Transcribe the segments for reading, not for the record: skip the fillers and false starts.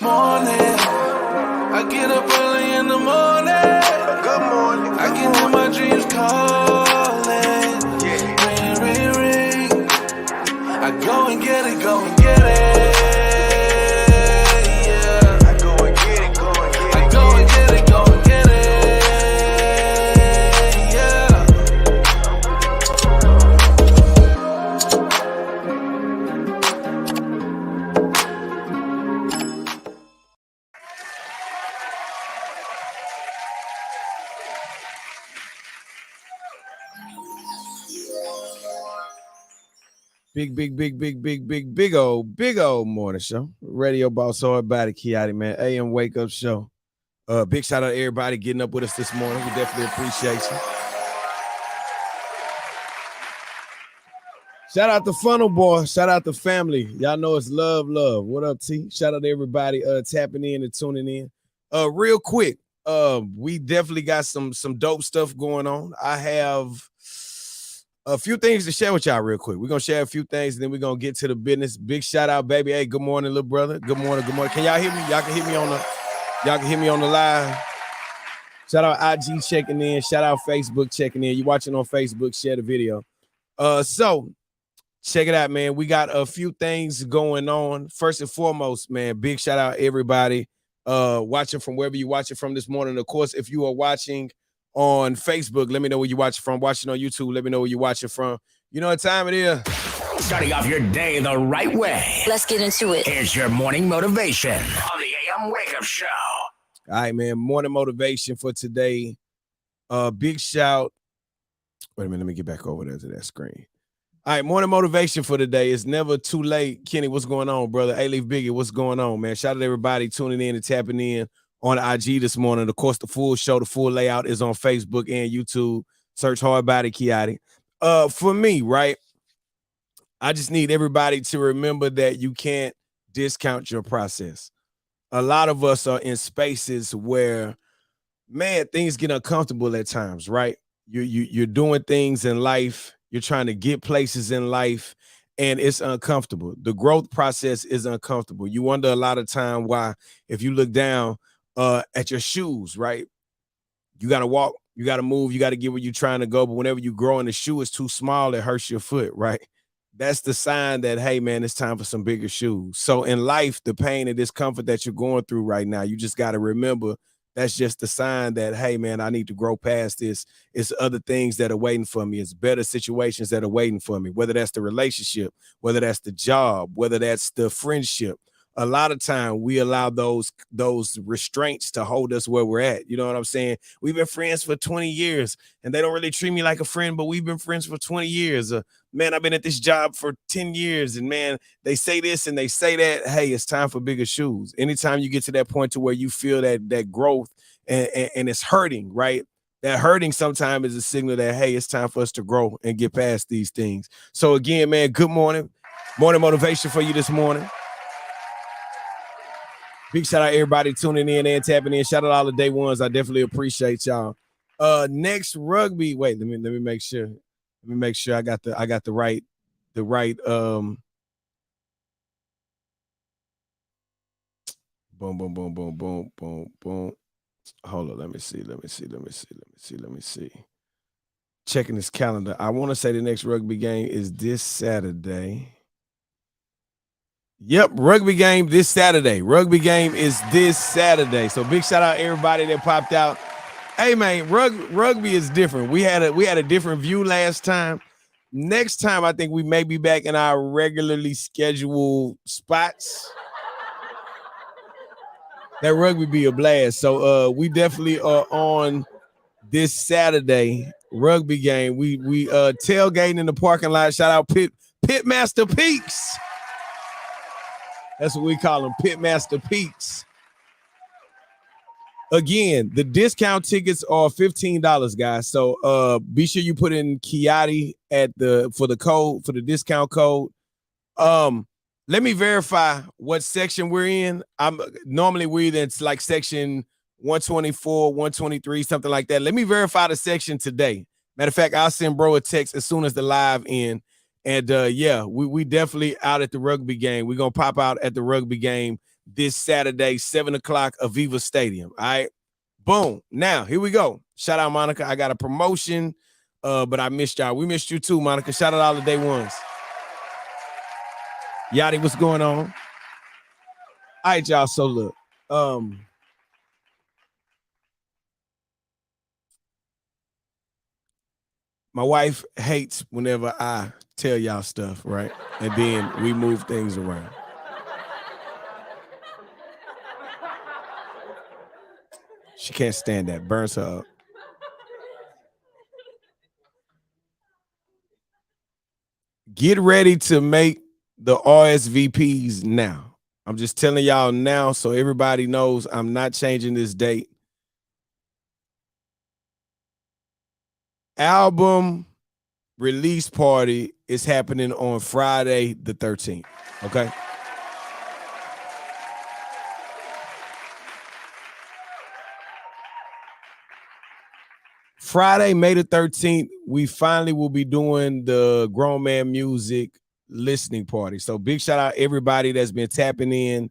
morning. I get up early in the morning. Good morning. I can hear my dreams calling. Ring, ring, ring. I go and get it, go and get it. Yeah. I go and get it, go and get it. I go and get it, go and get it. Big old morning show. Radio Boss Hard Body Kiotti, man. AM Wake Up Show. Big shout out to everybody getting up with us this morning. We definitely appreciate you. Shout out to Funnel Boy. Shout out to family. Y'all know it's love. What up, T? Shout out to everybody tapping in and tuning in. Real quick, we definitely got some dope stuff going on. I have a few things to share with y'all real quick. We're going to share a few things, and then we're going to get to the business. Big shout out, baby. Hey, good morning, little brother. Good morning. Can y'all hear me? Y'all can hear me on the live. Shout out IG checking in. Shout out Facebook checking in. You watching on Facebook, share the video. So check it out, man. We got a few things going on. First and foremost, man, big shout out everybody watching from wherever you're watching from this morning. Of course, if you are watching on Facebook, let me know where you're watching from. Watching on YouTube, let me know where you're watching from. You know what time it is. Starting off your day the right way. Let's get into it. Here's your morning motivation on the AM Wake Up Show. All right, man. Morning motivation for today. Big shout. Wait a minute. Let me get back over there to that screen. All right, morning motivation for today. It's never too late. Kenny, what's going on, brother? A-Leaf Biggie, what's going on, man? Shout out to everybody tuning in and tapping in on IG this morning. Of course, the full show, the full layout is on Facebook and YouTube. Search Hard Body Kiotti. For me, right, I just need everybody to remember that you can't discount your process. A lot of us are in spaces where, man, things get uncomfortable at times, right? You're doing things in life. You're trying to get places in life, and it's uncomfortable. The growth process is uncomfortable. You wonder a lot of time why, if you look down at your shoes, right? You got to walk, you got to move, you got to get where you're trying to go. But whenever you grow and the shoe is too small, it hurts your foot, right? That's the sign that, hey, man, it's time for some bigger shoes. So in life, the pain and discomfort that you're going through right now, you just got to remember that's just the sign that, hey, man, I need to grow past this. It's other things that are waiting for me. It's better situations that are waiting for me, whether that's the relationship, whether that's the job, whether that's the friendship. A lot of time we allow those restraints to hold us where we're at. You know what I'm saying? We've been friends for 20 years and they don't really treat me like a friend, but we've been friends for 20 years. Man, I've been at this job for 10 years and man, they say this and they say that. Hey, it's time for bigger shoes. Anytime you get to that point to where you feel that growth and it's hurting, right? That hurting sometimes is a signal that, hey, it's time for us to grow and get past these things. So again, man, good morning. Morning motivation for you this morning. Big shout out everybody tuning in and tapping in. Shout out all the day ones. I definitely appreciate y'all. Next rugby. Wait, let me make sure. Let me make sure I got the right boom. Hold on, let me see. Checking this calendar. I want to say the next rugby game is this Saturday. Yep, rugby game this Saturday. Rugby game is this Saturday. So big shout out everybody that popped out. Hey man, rugby is different. We had a different view last time. Next time, I think we may be back in our regularly scheduled spots. That rugby be a blast. So we definitely are on this Saturday rugby game. We tailgating in the parking lot. Shout out Pitmaster Peaks. That's what we call them, Pitmaster Peaks. Again, the discount tickets are $15, guys. So be sure you put in Kiotti for the discount code. Let me verify what section we're in. We're either it's like section 124, 123, something like that. Let me verify the section today. Matter of fact, I'll send bro a text as soon as the live end. And yeah, we definitely out at the rugby game. We're gonna pop out at the rugby game this Saturday, 7 o'clock, Aviva Stadium. All right. Boom. Now, here we go. Shout out, Monica. I got a promotion, but I missed y'all. We missed you too, Monica. Shout out all the day ones. Yachty, what's going on? All right, y'all. So look. My wife hates whenever I tell y'all stuff, right? And then we move things around. She can't stand that. Burns her up. Get ready to make the RSVPs now. I'm just telling y'all now so everybody knows I'm not changing this date. Album release party is happening on Friday the 13th. Okay. Friday, May the 13th, we finally will be doing the Grown Man Music listening party. So big shout out everybody that's been tapping in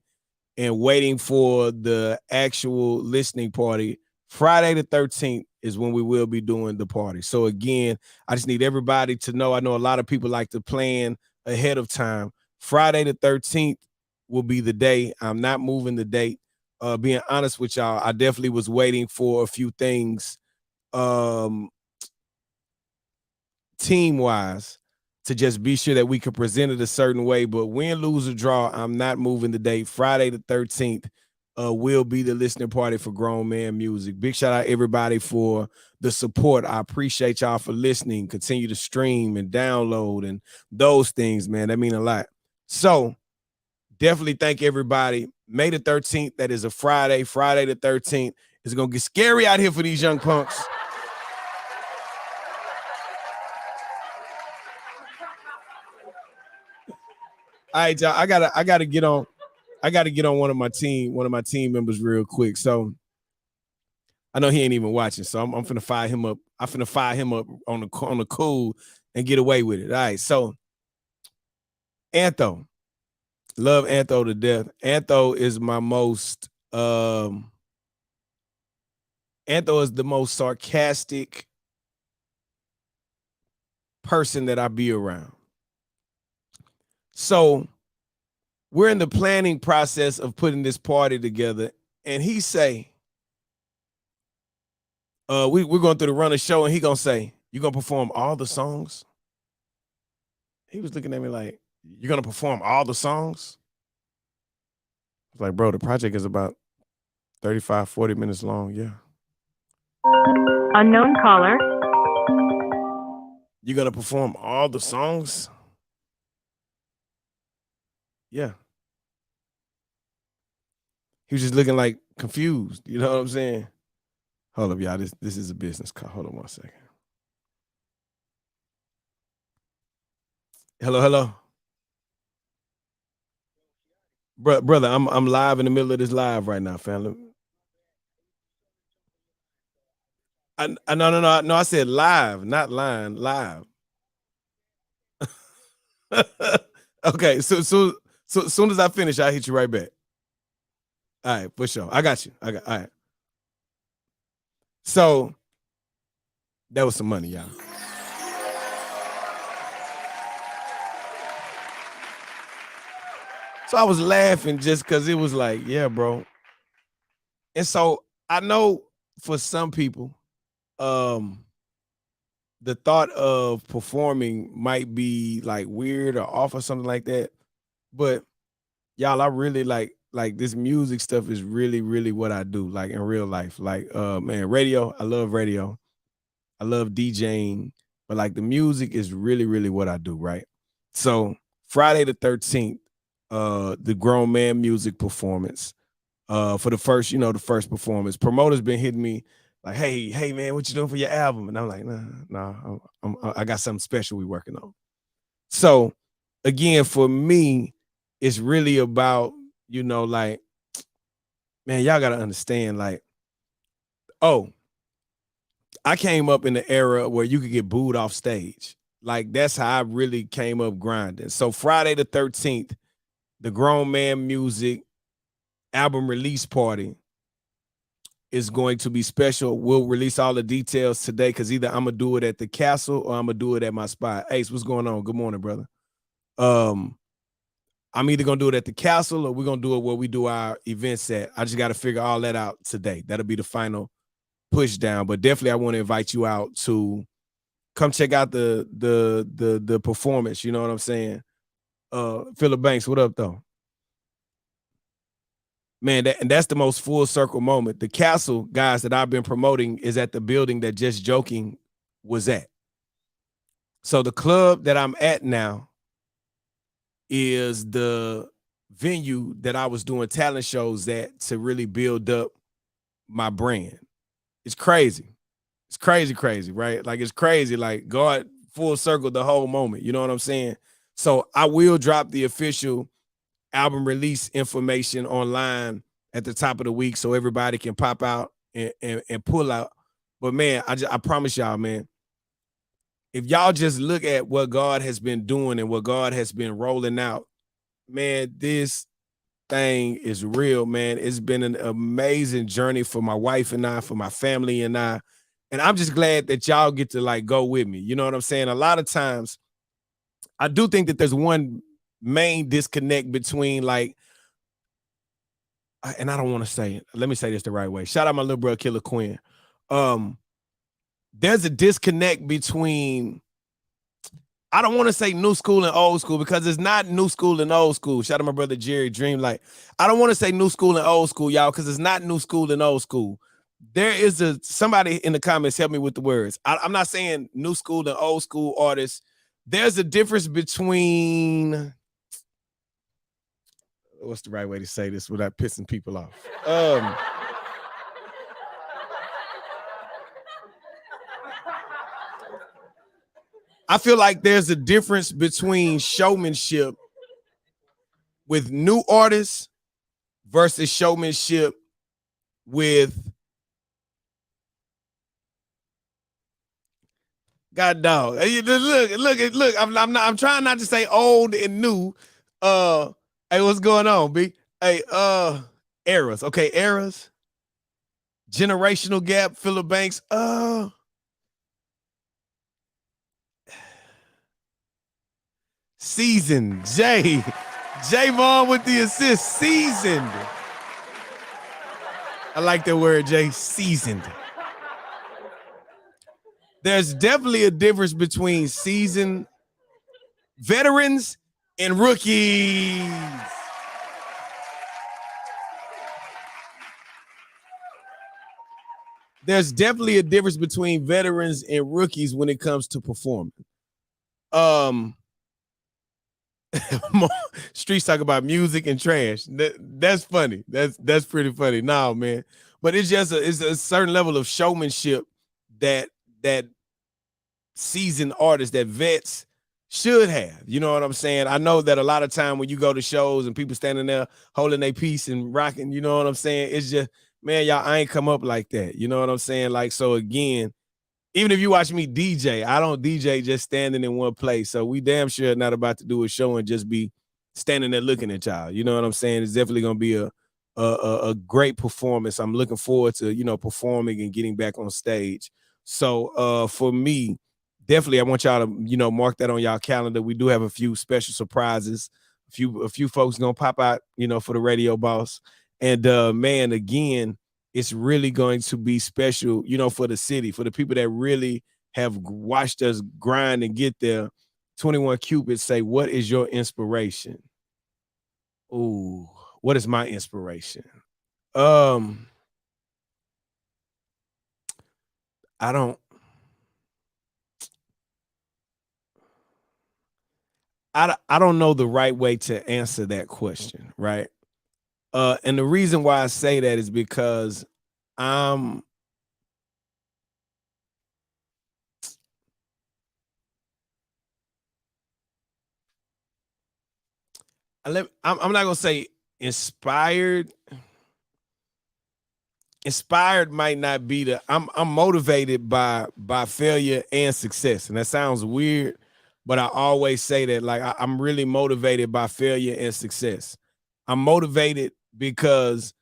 and waiting for the actual listening party. Friday the 13th is when we will be doing the party. So again, I just need everybody to know. I know a lot of people like to plan ahead of time. Friday the 13th will be the day. I'm not moving the date. Being honest with y'all, I definitely was waiting for a few things team-wise to just be sure that we could present it a certain way. But win, lose, or draw, I'm not moving the date. Friday the 13th will be the listening party for Grown Man Music. Big shout out everybody for the support. I appreciate y'all for listening. Continue to stream and download and those things, man. That mean a lot. So definitely thank everybody. May the 13th, that is a Friday. Friday the 13th. It's going to get scary out here for these young punks. All right, y'all. I gotta get on one of my team members real quick. So I know he ain't even watching, so I'm finna fire him up. I'm finna fire him up on the cool and get away with it. All right, so Antho. Love Antho to death. Antho is my most Antho is the most sarcastic person that I be around. So we're in the planning process of putting this party together, and he say, we're going through the run of show, and he gonna say, "You gonna perform all the songs?" He was looking at me like, "You're gonna perform all the songs?" I was like, "Bro, the project is about 35, 40 minutes long." Yeah. Unknown caller. You gonna perform all the songs? Yeah. He was just looking like confused. You know what I'm saying? Hold up, y'all. This is a business call. Hold on 1 second. Hello. Brother, I'm live in the middle of this live right now, family. No. I said live, not line, live. Okay, so soon as I finish, I'll hit you right back. All right, for sure. I got you. All right. So that was some money, y'all. So I was laughing just because it was like, yeah, bro. And so I know for some people, the thought of performing might be like weird or off or something like that. But y'all, I really like this music stuff is really, really what I do, like in real life. Like, man, radio, I love radio. I love DJing, but like the music is really, really what I do, right? So Friday the 13th, the Grown Man Music performance. For the first performance. Promoter's been hitting me like, hey, man, what you doing for your album? And I'm like, nah, I got something special we working on. So again, for me, it's really about, like, man, y'all gotta understand, like, I came up in the era where you could get booed off stage. Like, that's how I really came up grinding. So Friday the 13th, the Grown Man Music album release party is going to be special. We'll release all the details today because either I'm gonna do it at the castle or I'm gonna do it at my spot. Ace, what's going on? Good morning, brother. I'm either gonna do it at the castle or we're gonna do it where we do our events at. I just got to figure all that out today. That'll be the final push down. But definitely, I want to invite you out to come check out the performance. You know what I'm saying? Philip Banks, what up though? Man, that's the most full circle moment. The castle, guys, that I've been promoting is at the building that Just Joking was at. So the club that I'm at now is the venue that I was doing talent shows at to really build up my brand. It's crazy. It's crazy, right? Like it's crazy. Like God full circle the whole moment. You know what I'm saying? So I will drop the official album release information online at the top of the week so everybody can pop out and pull out. But man, I promise y'all, man, if y'all just look at what God has been doing and what God has been rolling out, man, this thing is real, man. It's been an amazing journey for my wife and I, for my family and I. And I'm just glad that y'all get to like go with me. You know what I'm saying? A lot of times I do think that there's one main disconnect between like, and I don't want to say it. Let me say this the right way. Shout out my little brother, Killer Quinn. There's a disconnect between, I don't want to say new school and old school because it's not new school and old school. Shout out my brother, Jerry Dreamlight. I don't want to say new school and old school, y'all, because it's not new school and old school. There is somebody in the comments help me with the words. I'm not saying new school and old school artists. There's a difference between, what's the right way to say this without pissing people off? I feel like there's a difference between showmanship with new artists versus showmanship with God dog. Look. I'm trying not to say old and new. Hey, what's going on, B? Hey, eras. Okay, eras. Generational gap, Philip Banks. Seasoned. Jay Vaughn with the assist. Seasoned. I like that word, Jay. Seasoned. There's definitely a difference between seasoned veterans and rookies. There's definitely a difference between veterans and rookies when it comes to performing. Streets talk about music and trash. That's funny. That's pretty funny. No, man. But it's just it's a certain level of showmanship that seasoned artists, that vets should have. You know what I'm saying? I know that a lot of time when you go to shows and people standing there holding their piece and rocking, you know what I'm saying? It's just, man, y'all, I ain't come up like that. You know what I'm saying? Like, so again, even if you watch me DJ, I don't DJ just standing in one place. So we damn sure not about to do a show and just be standing there looking at y'all. You know what I'm saying? It's definitely gonna be a great performance. I'm looking forward to, you know, performing and getting back on stage. So for me, definitely I want y'all to, you know, mark that on y'all calendar. We do have a few special surprises. A few folks gonna pop out, you know, for the Radio Boss. And man, again, it's really going to be special, you know, for the city, for the people that really have watched us grind and get there. 21 Cupid say, what is your inspiration? Ooh, what is my inspiration? I don't know the right way to answer that question, right? And the reason why I say that is because I'm not gonna say inspired. Inspired might not be I'm motivated by failure and success. And that sounds weird, but I always say that, like, I'm really motivated by failure and success. I'm motivated because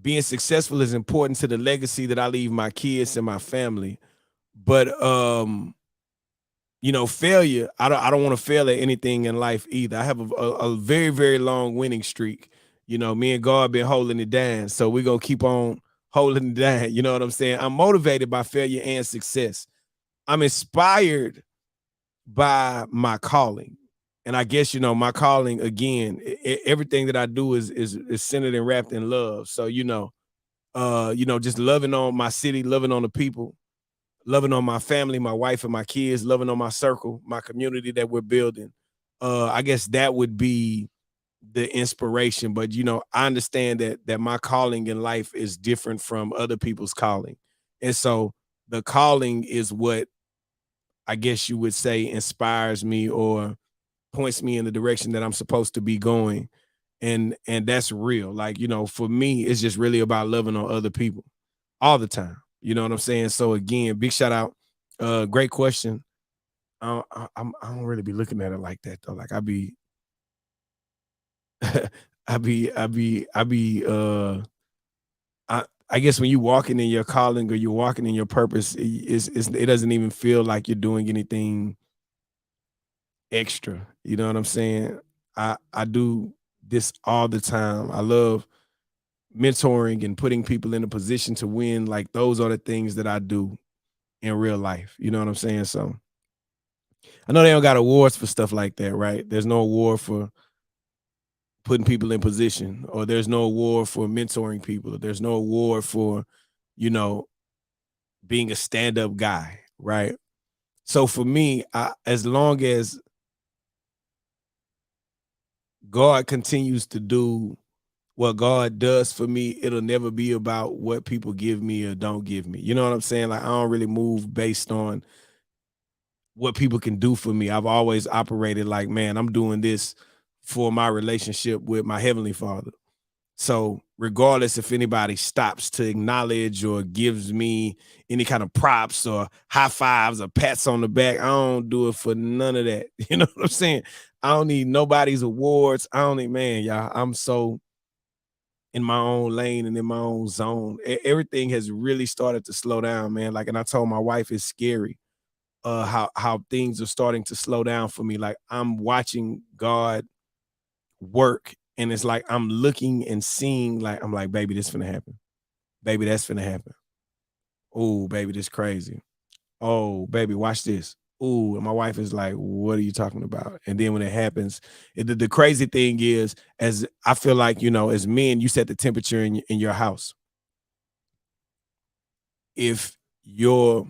being successful is important to the legacy that I leave my kids and my family. But failure, I don't want to fail at anything in life either. I have a very, very long winning streak. Me and God been holding it down. So we're gonna keep on holding it down. You know what I'm saying? I'm motivated by failure and success. I'm inspired by my calling. And I guess my calling again, everything that I do is centered and wrapped in love. So just loving on my city, loving on the people, loving on my family, my wife and my kids, loving on my circle, my community that we're building. I guess that would be the inspiration. But I understand that my calling in life is different from other people's calling. And so the calling is what I guess you would say inspires me or points me in the direction that I'm supposed to be going. And that's real. Like, for me, it's just really about loving on other people all the time. You know what I'm saying? So again, big shout out. Great question. I don't really be looking at it like that though. Like I guess when you walking in your calling or you're walking in your purpose, it doesn't even feel like you're doing anything extra. You know what I'm saying? I do this all the time. I love mentoring and putting people in a position to win. Like those are the things that I do in real life. You know what I'm saying? So I know they don't got awards for stuff like that, right? There's no award for putting people in position, or there's no award for mentoring people, or there's no award for, you know, being a stand-up guy, right? So for me, as long as God continues to do what God does for me, it'll never be about what people give me or don't give me. You know what I'm saying? Like I don't really move based on what people can do for me. I've always operated like, man, I'm doing this for my relationship with my Heavenly Father. So regardless if anybody stops to acknowledge or gives me any kind of props or high fives or pats on the back, I don't do it for none of that. You know what I'm saying? I don't need nobody's awards. I don't need, man, y'all. I'm so in my own lane and in my own zone. Everything has really started to slow down, man. Like, and I told my wife it's scary how things are starting to slow down for me. Like I'm watching God work, and it's like I'm looking and seeing, like I'm like, baby, this finna happen. Baby, that's finna happen. Oh, baby, this crazy. Oh, baby, watch this. Ooh, and my wife is like, what are you talking about? And then when it happens, the crazy thing is, as I feel like, as men, you set the temperature in your house. If your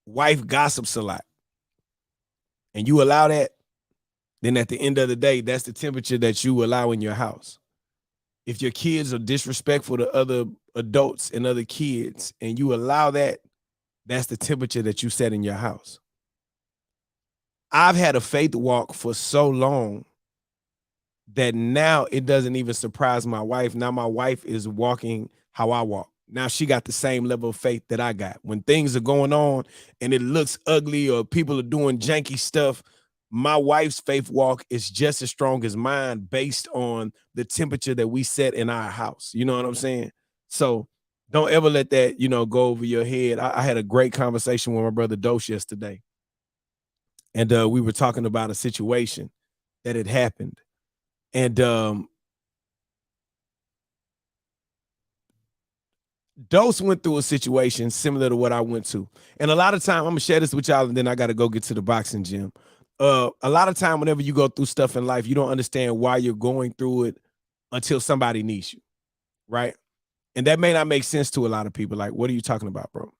wife gossips a lot and you allow that, then at the end of the day, that's the temperature that you allow in your house. If your kids are disrespectful to other adults and other kids and you allow that, that's the temperature that you set in your house. I've had a faith walk for so long that now it doesn't even surprise my wife. Now my wife is walking how I walk. Now she got the same level of faith that I got. When things are going on and it looks ugly or people are doing janky stuff, my wife's faith walk is just as strong as mine based on the temperature that we set in our house. You know what I'm saying? So don't ever let that, go over your head. I had a great conversation with my brother Dose yesterday. And we were talking about a situation that had happened. And Dose went through a situation similar to what I went to. And a lot of time, I'm gonna share this with y'all, and then I gotta go get to the boxing gym. A lot of time, whenever you go through stuff in life, you don't understand why you're going through it until somebody needs you, right? And that may not make sense to a lot of people. Like, what are you talking about, bro?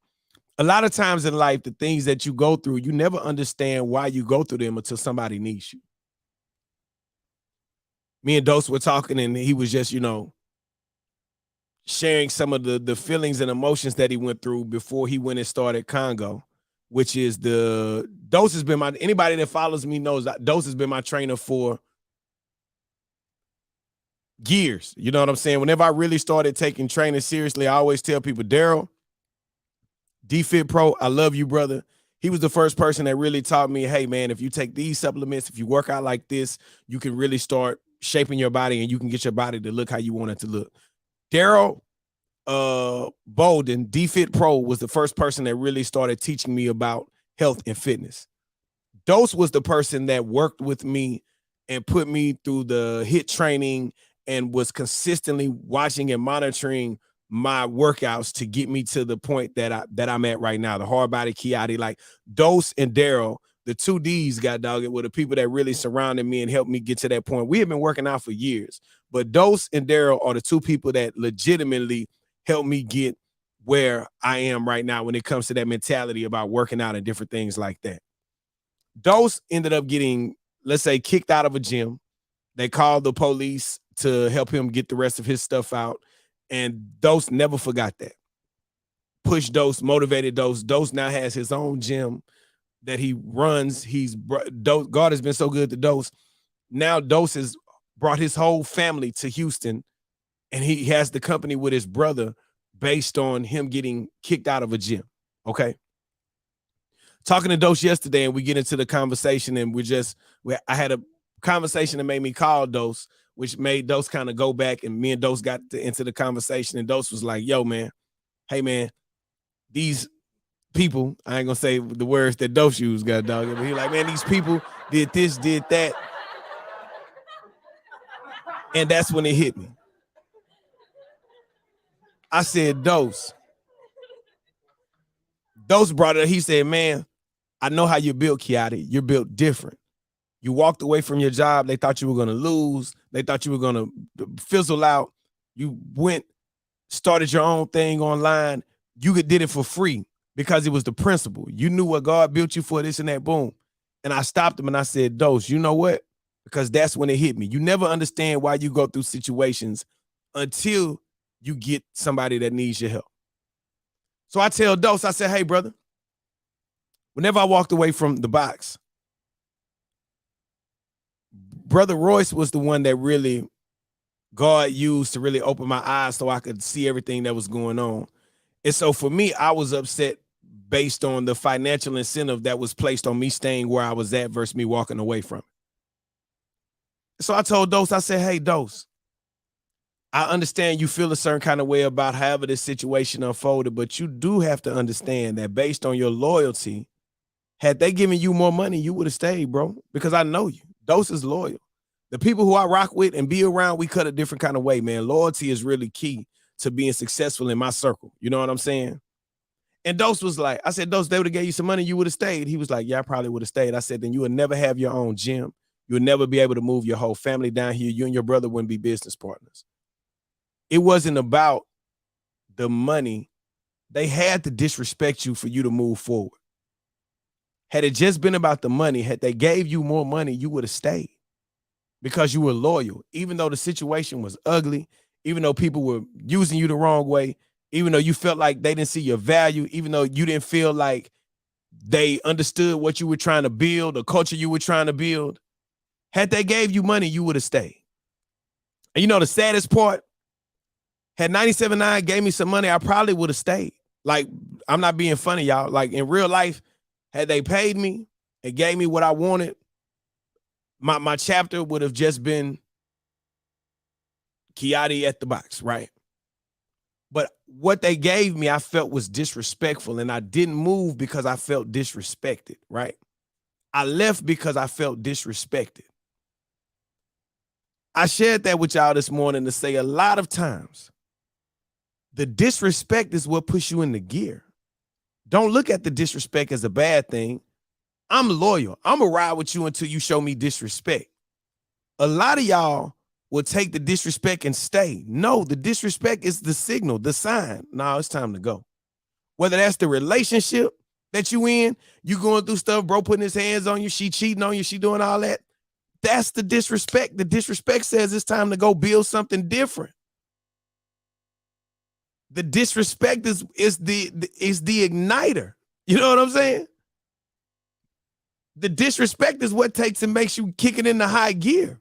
A lot of times in life, the things that you go through, you never understand why you go through them until somebody needs you. Me and Dose were talking, and he was just, sharing some of the feelings and emotions that he went through before he went and started Congo, which is the Dose has been anybody that follows me knows that Dose has been my trainer for years. You know what I'm saying? Whenever I really started taking training seriously, I always tell people, Daryl, DFit Pro, I love you, brother. He was the first person that really taught me, hey, man, if you take these supplements, if you work out like this, you can really start shaping your body and you can get your body to look how you want it to look. Daryl Bolden, DFit Pro, was the first person that really started teaching me about health and fitness. Dose was the person that worked with me and put me through the HIIT training and was consistently watching and monitoring my workouts to get me to the point that I'm at right now. The hard body Kiotti, like Dose and Daryl, the two D's, got dogged, were the people that really surrounded me and helped me get to that point. We have been working out for years, but Dose and Daryl are the two people that legitimately helped me get where I am right now when it comes to that mentality about working out and different things like that. Dose ended up getting, let's say, kicked out of a gym. They called the police to help him get the rest of his stuff out. And Dose never forgot that. Pushed Dose, motivated Dose. Dose now has his own gym that he runs. God has been so good to Dose. Now Dose has brought his whole family to Houston, and he has the company with his brother based on him getting kicked out of a gym. Okay. Talking to Dose yesterday, and we get into the conversation, and I had a conversation that made me call Dose, which made Dose kind of go back, and me and Dose got into the conversation, and Dose was like, yo, man, hey, man, these people, I ain't gonna say the words that Dose used, got dog, but he like, man, these people did this, did that. And that's when it hit me. I said, Dose brought it up. He said, man, I know how you're built, Kiotti. You're built different. You walked away from your job. They thought you were going to lose. They thought you were going to fizzle out. You went, started your own thing online. You did it for free because it was the principle. You knew what God built you for, this and that, boom. And I stopped him and I said, Dose, you know what? Because that's when it hit me. You never understand why you go through situations until you get somebody that needs your help. So I tell Dose, I said, hey, brother, whenever I walked away from the box, Brother Royce was the one that really God used to really open my eyes so I could see everything that was going on. And so for me, I was upset based on the financial incentive that was placed on me staying where I was at versus me walking away from it. So I told Dose, I said, hey, Dose, I understand you feel a certain kind of way about however this situation unfolded, but you do have to understand that based on your loyalty, had they given you more money, you would have stayed, bro, because I know you. Dose is loyal. The people who I rock with and be around, we cut a different kind of way, man. Loyalty is really key to being successful in my circle. You know what I'm saying? And Dose was like, I said, Dose, they would have gave you some money, you would have stayed. He was like, yeah, I probably would have stayed. I said, then you would never have your own gym. You would never be able to move your whole family down here. You and your brother wouldn't be business partners. It wasn't about the money. They had to disrespect you for you to move forward. Had it just been about the money, had they gave you more money, you would have stayed because you were loyal. Even though the situation was ugly, even though people were using you the wrong way, even though you felt like they didn't see your value, even though you didn't feel like they understood what you were trying to build, the culture you were trying to build, had they gave you money, you would have stayed. And you know the saddest part? Had 97.9 gave me some money, I probably would have stayed. Like, I'm not being funny, y'all. Like, in real life, had they paid me and gave me what I wanted, my chapter would have just been Kiotti at the box, right? But what they gave me, I felt was disrespectful, and I didn't move because I felt disrespected, right? I left because I felt disrespected. I shared that with y'all this morning to say a lot of times, the disrespect is what puts you in the gear. Don't look at the disrespect as a bad thing. I'm loyal. I'm going to ride with you until you show me disrespect. A lot of y'all will take the disrespect and stay. No, the disrespect is the signal, the sign. No, it's time to go. Whether that's the relationship that you in, you going through stuff, bro putting his hands on you, she cheating on you, she doing all that. That's the disrespect. The disrespect says it's time to go build something different. The disrespect is the igniter. You know what I'm saying? The disrespect is what takes and makes you kick it into high gear.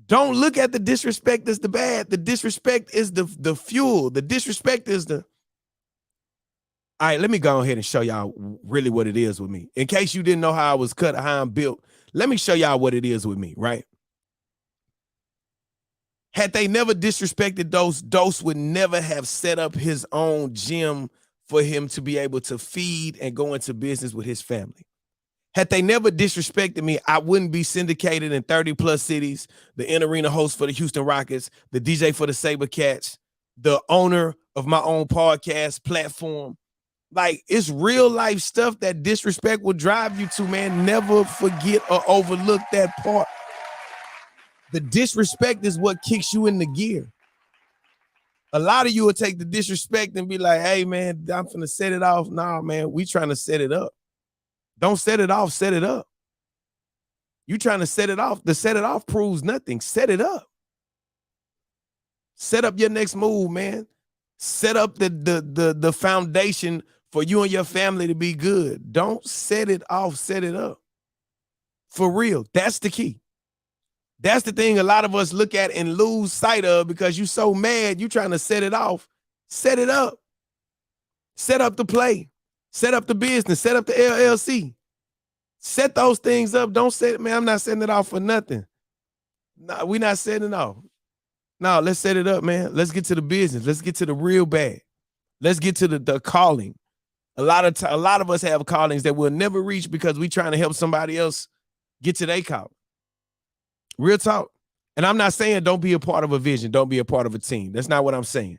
Don't look at the disrespect as the bad. The disrespect is the fuel. The disrespect is the All right, let me go ahead and show y'all really what it is with me. In case you didn't know how I was cut, how I'm built, let me show y'all what it is with me, right? Had they never disrespected Dose would never have set up his own gym for him to be able to feed and go into business with his family. Had they never disrespected me, I wouldn't be syndicated in 30 plus cities, the in-arena host for the Houston Rockets, the DJ for the SaberCats, the owner of my own podcast platform. Like, it's real life stuff that disrespect will drive you to, man. Never forget or overlook that part. The disrespect is what kicks you in the gear. A lot of you will take the disrespect and be like, hey, man, I'm finna set it off. Nah, man, we trying to set it up. Don't set it off, set it up. You trying to set it off. The set it off proves nothing. Set it up. Set up your next move, man. Set up the foundation for you and your family to be good. Don't set it off, set it up. For real. That's the key. That's the thing a lot of us look at and lose sight of because you're so mad, you trying to set it off. Set it up. Set up the play. Set up the business. Set up the LLC. Set those things up. Don't set it, man. I'm not setting it off for nothing. No, we're not setting it off. No, let's set it up, man. Let's get to the business. Let's get to the real bag. Let's get to the calling. A lot of us have callings that we'll never reach because we're trying to help somebody else get to their call. Real talk. And I'm not saying don't be a part of a vision. Don't be a part of a team. That's not what I'm saying.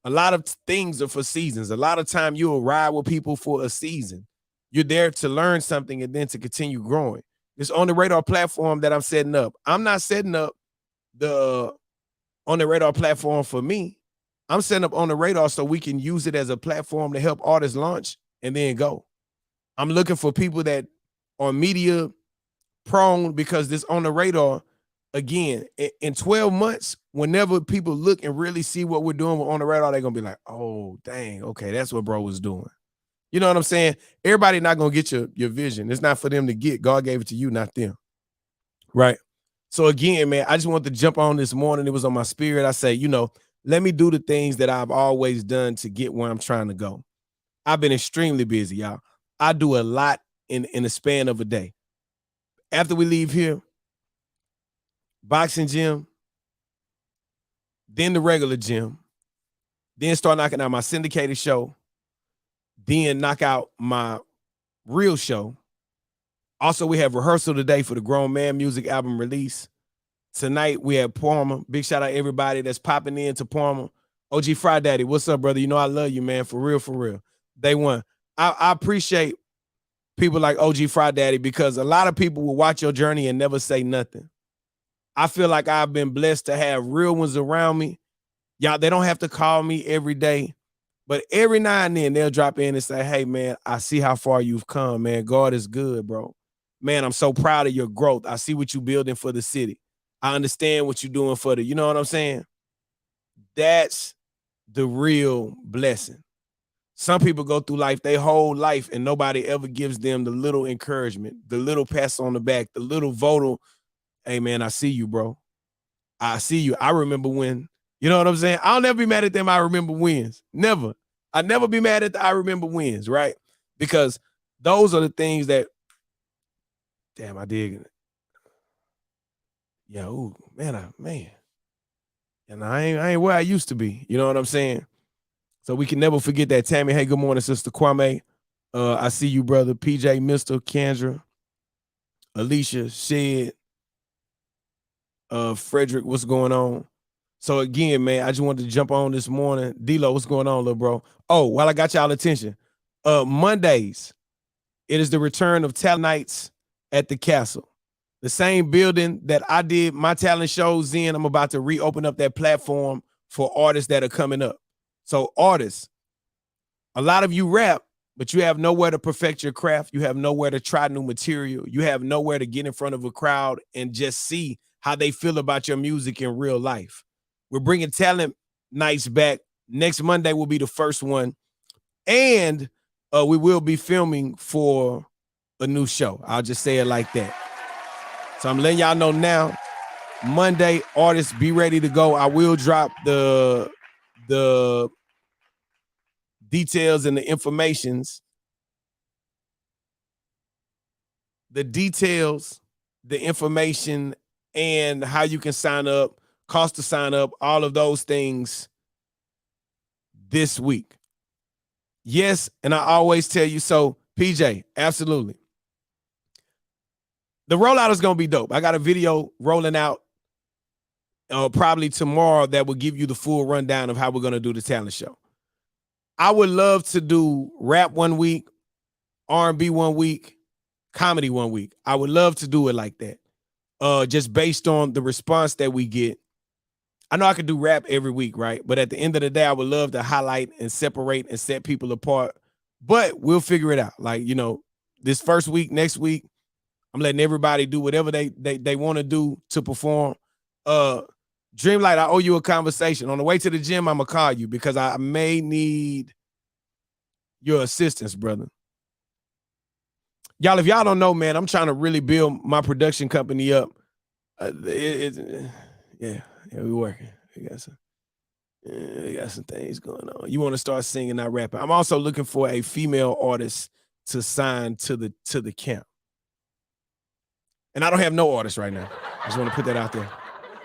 A lot of things are for seasons. A lot of time you'll ride with people for a season. You're there to learn something and then to continue growing. It's on the radar platform that I'm setting up. I'm not setting up the on the radar platform for me. I'm setting up on the radar so we can use it as a platform to help artists launch and then go. I'm looking for people that are media prone because this on the radar, again, in 12 months, whenever people look and really see what we're doing on the radar, they're going to be like, oh, dang, okay, that's what bro was doing. You know what I'm saying? Everybody not going to get your vision. It's not for them to get. God gave it to you, not them. Right? So again, man, I just want to jump on this morning. It was on my spirit. I say, let me do the things that I've always done to get where I'm trying to go. I've been extremely busy, y'all. I do a lot in the span of a day. After we leave here, boxing gym, then the regular gym, then start knocking out my syndicated show, then knock out my real show. Also, we have rehearsal today for the Grown Man Music album release. Tonight, we have Parma. Big shout out to everybody that's popping in to Parma. OG Fry Daddy, what's up, brother? You know I love you, man. For real, for real. Day one. I appreciate people like OG Fry Daddy because a lot of people will watch your journey and never say nothing. I feel like I've been blessed to have real ones around me. Y'all, they don't have to call me every day, but every now and then they'll drop in and say, hey, man, I see how far you've come, man. God is good, bro. Man, I'm so proud of your growth. I see what you're building for the city. I understand what you're doing for you know what I'm saying? That's the real blessing. Some people go through life, their whole life, and nobody ever gives them the little encouragement, the little pass on the back, the little vote. Hey, man, I see you, bro. I see you. I remember when, you know what I'm saying? I'll never be mad at them. I remember wins. Never. I'd never be mad at I remember wins, right? Because those are the things that, damn, I did. Yeah, ooh, man. And I ain't where I used to be. You know what I'm saying? So we can never forget that. Tammy, hey, good morning, Sister Kwame. I see you, brother. PJ, Mr. Kendra, Alicia, Shed, Frederick, what's going on? So again, man, I just wanted to jump on this morning. D-Lo, what's going on, little bro? Oh, while I got y'all attention, Mondays, it is the return of Talent Nights at the Castle. The same building that I did my talent shows in, I'm about to reopen up that platform for artists that are coming up. So artists, a lot of you rap, but you have nowhere to perfect your craft. You have nowhere to try new material. You have nowhere to get in front of a crowd and just see how they feel about your music in real life. We're bringing Talent Nights back. Next Monday will be the first one. And we will be filming for a new show. I'll just say it like that. So I'm letting y'all know now, Monday, artists, be ready to go. I will drop the details and the informations, the information, and how you can sign up, cost to sign up, all of those things this week. Yes, and I always tell you so, PJ, absolutely. The rollout is going to be dope. I got a video rolling out probably tomorrow that will give you the full rundown of how we're going to do the talent show. I would love to do rap one week, R&B one week, comedy one week. I would love to do it like that. Just based on the response that we get. I know I could do rap every week, right? But at the end of the day, I would love to highlight and separate and set people apart. But we'll figure it out. Like, you know, this first week, next week, I'm letting everybody do whatever they want to do to perform. Dreamlight, I owe you a conversation. On the way to the gym, I'm going to call you because I may need your assistance, brother. Y'all, if y'all don't know, man, I'm trying to really build my production company up. Yeah, we working. We got some things going on. You want to start singing, not rapping. I'm also looking for a female artist to sign to the camp. And I don't have no artists right now. I just want to put that out there.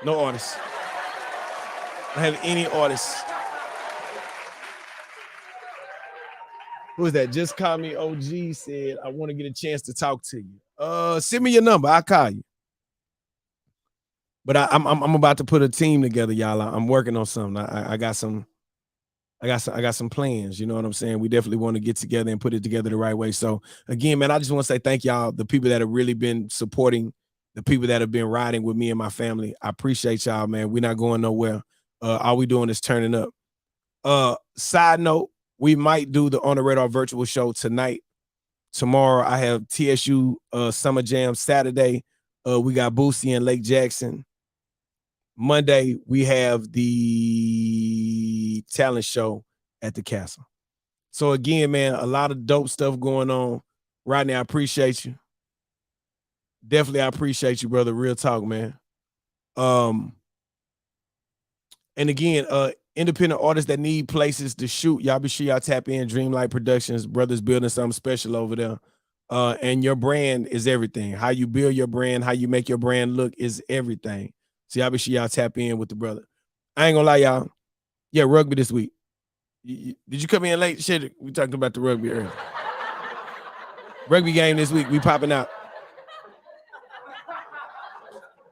No artists. I don't have any artists. Who is that? Just call me OG said, I want to get a chance to talk to you. Send me your number. I'll call you. But I'm about to put a team together, y'all. I'm working on something. I got some plans. You know what I'm saying? We definitely want to get together and put it together the right way. So again, man, I just want to say thank y'all, the people that have really been supporting, the people that have been riding with me and my family. I appreciate y'all, man. We're not going nowhere. All we doing is turning up. Side note, we might do the On the Radar virtual show tonight. Tomorrow, I have TSU Summer Jam. Saturday, we got Boosie and Lake Jackson. Monday, we have the talent show at the Castle. So again, man, a lot of dope stuff going on. Rodney, I appreciate you. Definitely, I appreciate you, brother. Real talk, man. And again, independent artists that need places to shoot, y'all be sure y'all tap in. Dreamlight Productions, brothers building something special over there. And your brand is everything. How you build your brand, how you make your brand look is everything. So y'all be sure y'all tap in with the brother. I ain't gonna lie, y'all. Yeah, rugby this week. Did you come in late? Shit, we talked about the rugby earlier. Rugby game this week. We popping out.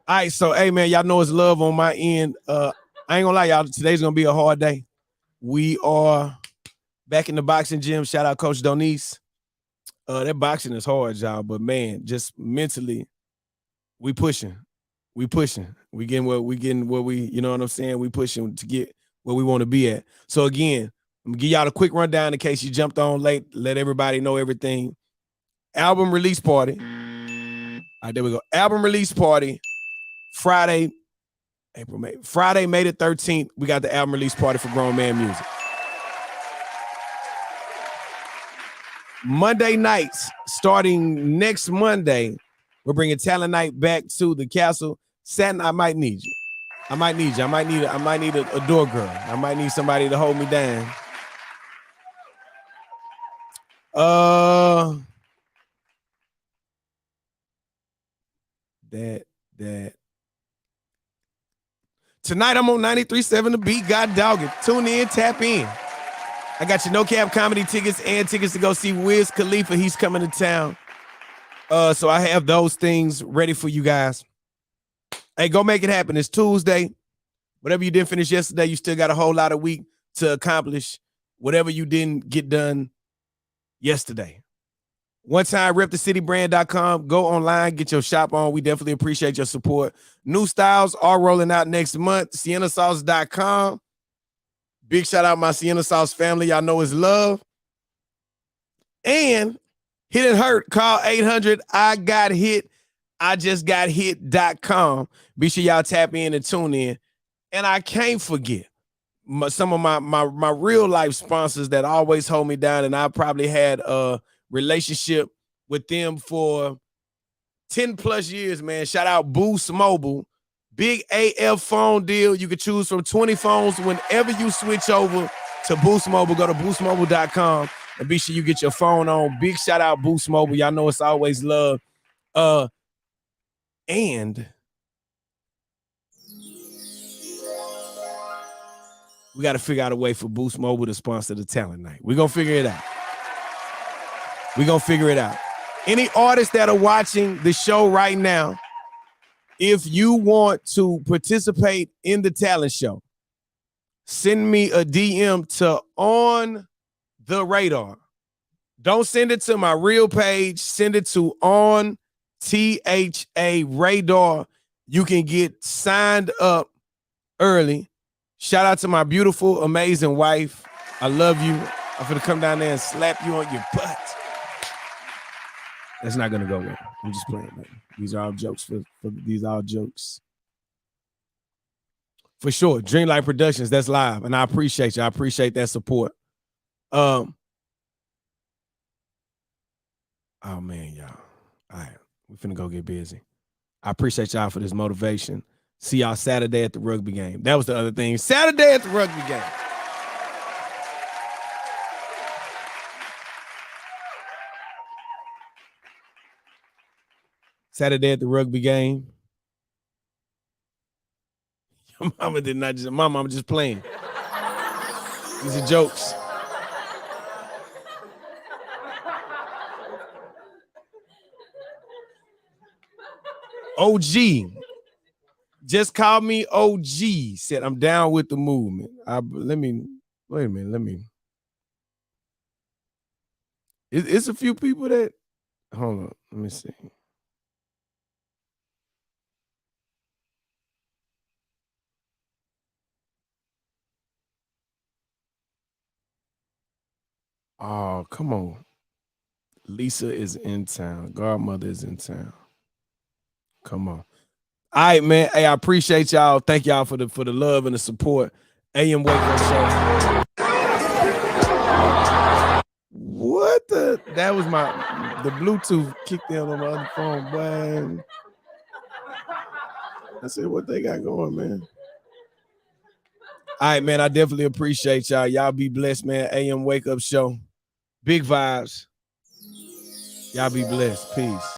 All right, so hey man, y'all know it's love on my end. I ain't gonna lie, y'all. Today's gonna be a hard day. We are back in the boxing gym. Shout out Coach Donise. That boxing is hard, y'all, but man, just mentally, we pushing. We getting where we, you know what I'm saying? We pushing to get where we want to be at. So again, I'm gonna give y'all a quick rundown in case you jumped on late. Let everybody know everything. Album release party. All right, there we go. Album release party. Friday, May the 13th, we got the album release party for Grown Man Music. Monday nights, starting next Monday, we're bringing Talent Night back to the Castle. Saturday, I might need you. I might need a door girl. I might need somebody to hold me down. That. Tonight I'm on 93.7 The Beat. God dog it. Tune in, tap in. I got your No Cap comedy tickets and tickets to go see Wiz Khalifa. He's coming to town. So I have those things ready for you guys. Hey, go make it happen. It's Tuesday. Whatever you didn't finish yesterday, you still got a whole lot of week to accomplish whatever you didn't get done yesterday. One time, repthecitybrand.com. Go online, get your shop on. We definitely appreciate your support. New styles are rolling out next month. SiennaSauce.com. Big shout out my Sienna Sauce family. Y'all know it's love. And Hit and Hurt. Call 800 I Got Hit. I just got hit.com. Be sure y'all tap in and tune in. And I can't forget some of my real life sponsors that always hold me down. And I probably had a relationship with them for 10 plus years, man. Shout out Boost Mobile. Big AF phone deal. You can choose from 20 phones whenever you switch over to Boost Mobile. Go to boostmobile.com and be sure you get your phone on. Big shout out Boost Mobile. Y'all know it's always love. And we got to figure out a way for Boost Mobile to sponsor the talent night. We're going to figure it out. Any artists that are watching the show right now, if you want to participate in the talent show, send me a DM to On the Radar. Don't send it to my real page. Send it to On THA Radar. You can get signed up early. Shout out to my beautiful, amazing wife. I love you. I'm gonna come down there and slap you on your butt. That's not gonna go well. I'm just playing, man. These are all jokes. These are all jokes. For sure. Dreamlight Productions, that's live. And I appreciate you. I appreciate that support. Oh man, y'all. All right. We're finna go get busy. I appreciate y'all for this motivation. See y'all Saturday at the rugby game. That was the other thing. Saturday at the rugby game. Saturday at the rugby game. Your mama did not just, my mama just playing. These are jokes. OG. Just call me OG. Said I'm down with the movement. Wait a minute. It's a few people that, hold on, let me see. Oh, come on. Lisa is in town. Godmother is in town. Come on. All right, man. Hey, I appreciate y'all. Thank y'all for the love and the support. AM Wake Up Show. What the? That was the Bluetooth kicked in on my other phone, boy. I said, what they got going, man? All right, man. I definitely appreciate y'all. Y'all be blessed, man. AM Wake Up Show. Big vibes. Y'all be blessed. Peace.